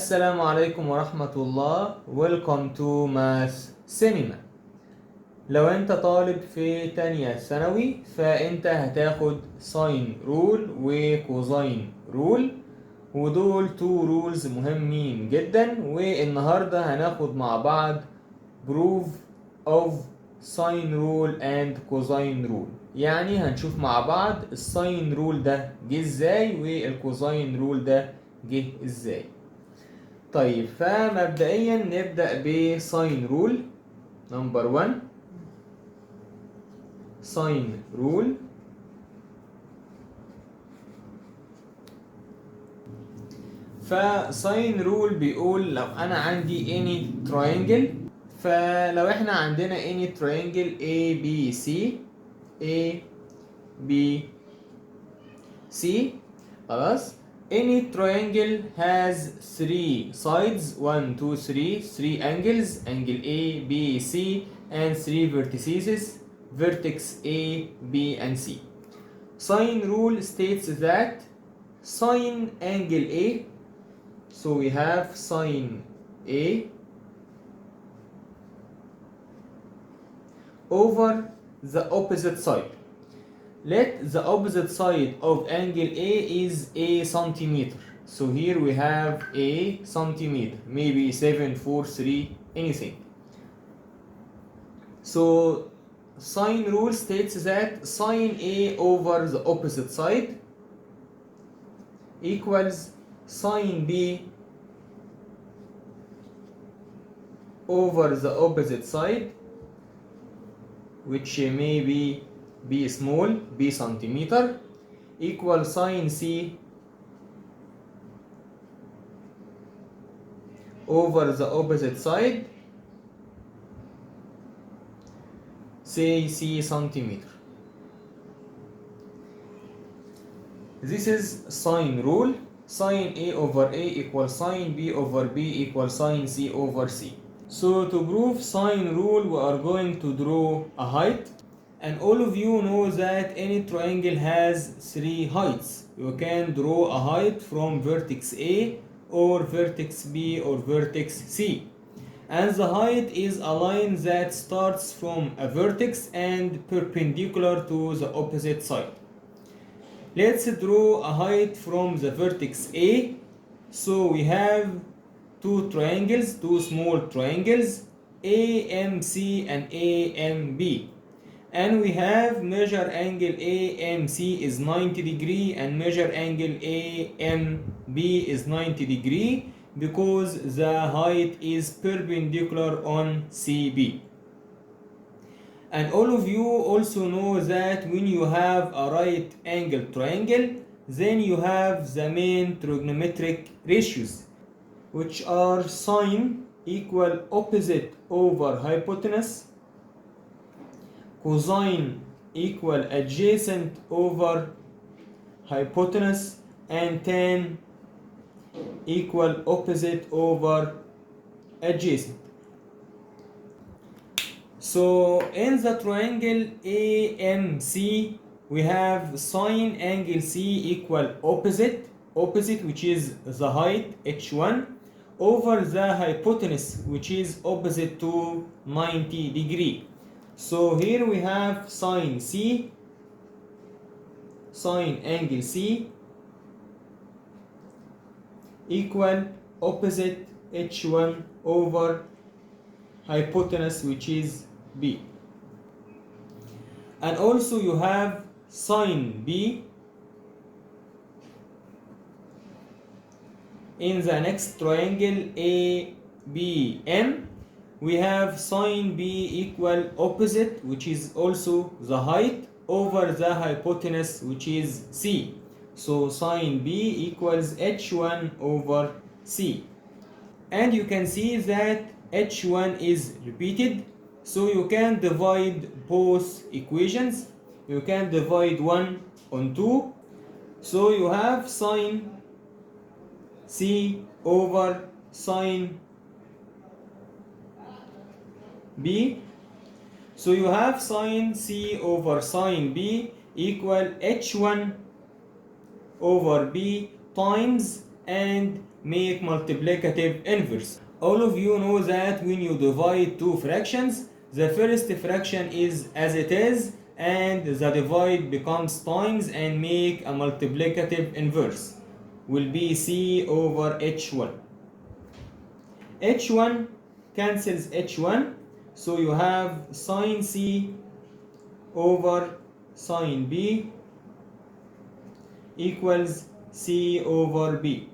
السلام عليكم ورحمة الله. Welcome to Math Cinema. لو انت طالب في تانية ثانوي فانت هتاخد ساين رول وكوزاين رول، ودول تو رولز مهمين جدا. والنهاردة هناخد مع بعض proof of sine rule and cosine rule. يعني هنشوف مع بعض الساين رول ده جه ازاي والكوزاين رول ده جه ازاي. طيب فمبدئيا نبدأ بساين رول نمبر 1. ساين رول فساين رول بيقول لو انا عندي any triangle، فلو احنا عندنا any triangle A B C خلاص. Any triangle has three sides 1 2 3 angles, angle A B C, and 3 vertices, vertex A B and C. Sine rule states that sine angle A, so we have sine A over the opposite side. Let the opposite side of angle A is a centimeter. So here we have a centimeter, maybe 7, 4, 3, anything. So sine rule states that sine A over the opposite side equals sine B over the opposite side, which may be B small, B centimeter, equal sine C over the opposite side, say C centimeter. This is sine rule. Sine A over A equals sine B over B equals sine C over C. So to prove sine rule we are going to draw a height. And all of you know that any triangle has three heights. You can draw a height from vertex A or vertex B or vertex C. And the height is a line that starts from a vertex and perpendicular to the opposite side. Let's draw a height from the vertex A. So we have two triangles, two small triangles, AMC and AMB. And we have measure angle AMC is 90 degree and measure angle AMB is 90 degree because the height is perpendicular on CB. And all of you also know that when you have a right angle triangle, then you have the main trigonometric ratios, which are sine equal opposite over hypotenuse, cosine equal adjacent over hypotenuse, and tan equal opposite over adjacent. So in the triangle AMC we have sine angle C equal opposite which is the height h1 over the hypotenuse which is opposite to 90 degree. So here we have sine C, sine angle C equal opposite h1 over hypotenuse which is B. And also you have sine B in the next triangle ABM. We have sine B equal opposite which is also the height over the hypotenuse which is C. So sine B equals h1 over C. And you can see that h1 is repeated, so you can divide both equations. You can divide 1 on 2. So you have sine C over sine B. So you have sine C over sine B equal h1 over B times and make multiplicative inverse. All of you know that when you divide two fractions, the first fraction is as it is and the divide becomes times and make a multiplicative inverse. Will be c over h1. h1 cancels h1, so you have sine c over sine b equals c over b.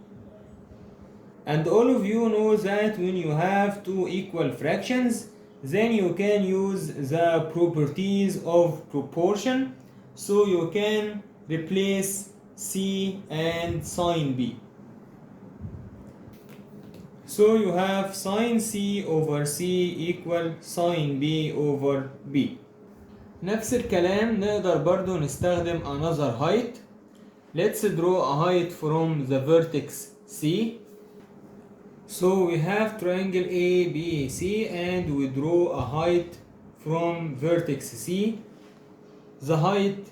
And all of you know that when you have two equal fractions, then you can use the properties of proportion, so you can replace c and sine b. So you have sine c over c equal sine b over b. نفس الكلام نقدر برضو نستخدم another height. Let's draw a height from the vertex c. So we have triangle A, B, C, and we draw a height from vertex C. The height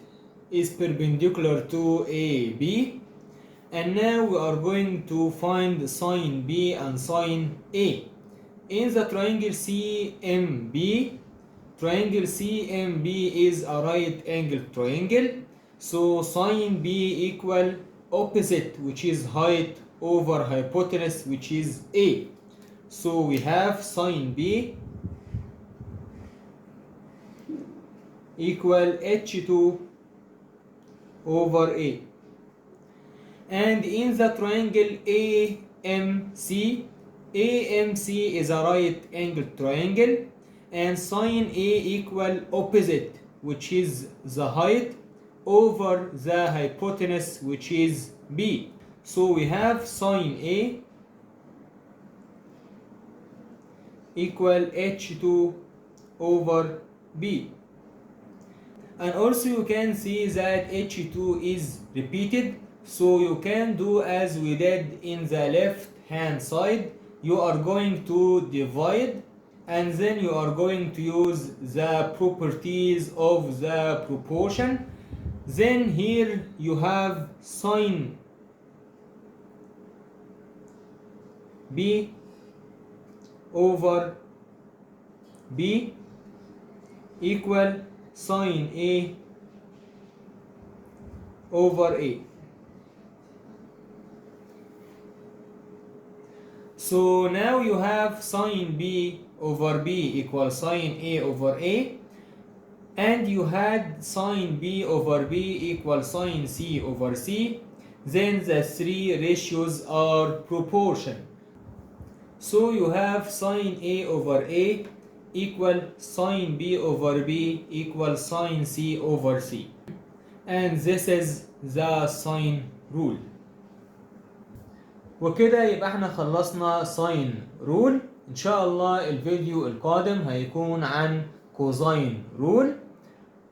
is perpendicular to AB. And now we are going to find sine B and sine A. In the triangle CMB, triangle CMB is a right angle triangle. So sine B equal opposite, which is height, over hypotenuse, which is A. So we have sine B equal h2 over A. And in the triangle AMC, AMC is a right angle triangle, and sine A equal opposite, which is the height, over the hypotenuse, which is B. So we have sine A equal h2 over B. And also you can see that h2 is repeated, so you can do as we did in the left hand side. You are going to divide and then you are going to use the properties of the proportion. Then here you have sine B over B equal sine A over A. So now you have sine B over B equal sine A over A, and you had sine B over B equal sine C over C. Then the three ratios are proportion. So you have sine A over A equal sine B over B equal sine C over C. And this is the sine rule. وكده يبقى احنا خلصنا ساين رول. ان شاء الله الفيديو القادم هيكون عن cosine rule.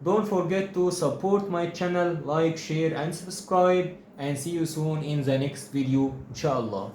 Don't forget to support my channel, like, share and subscribe, and see you soon in the next video ان شاء الله.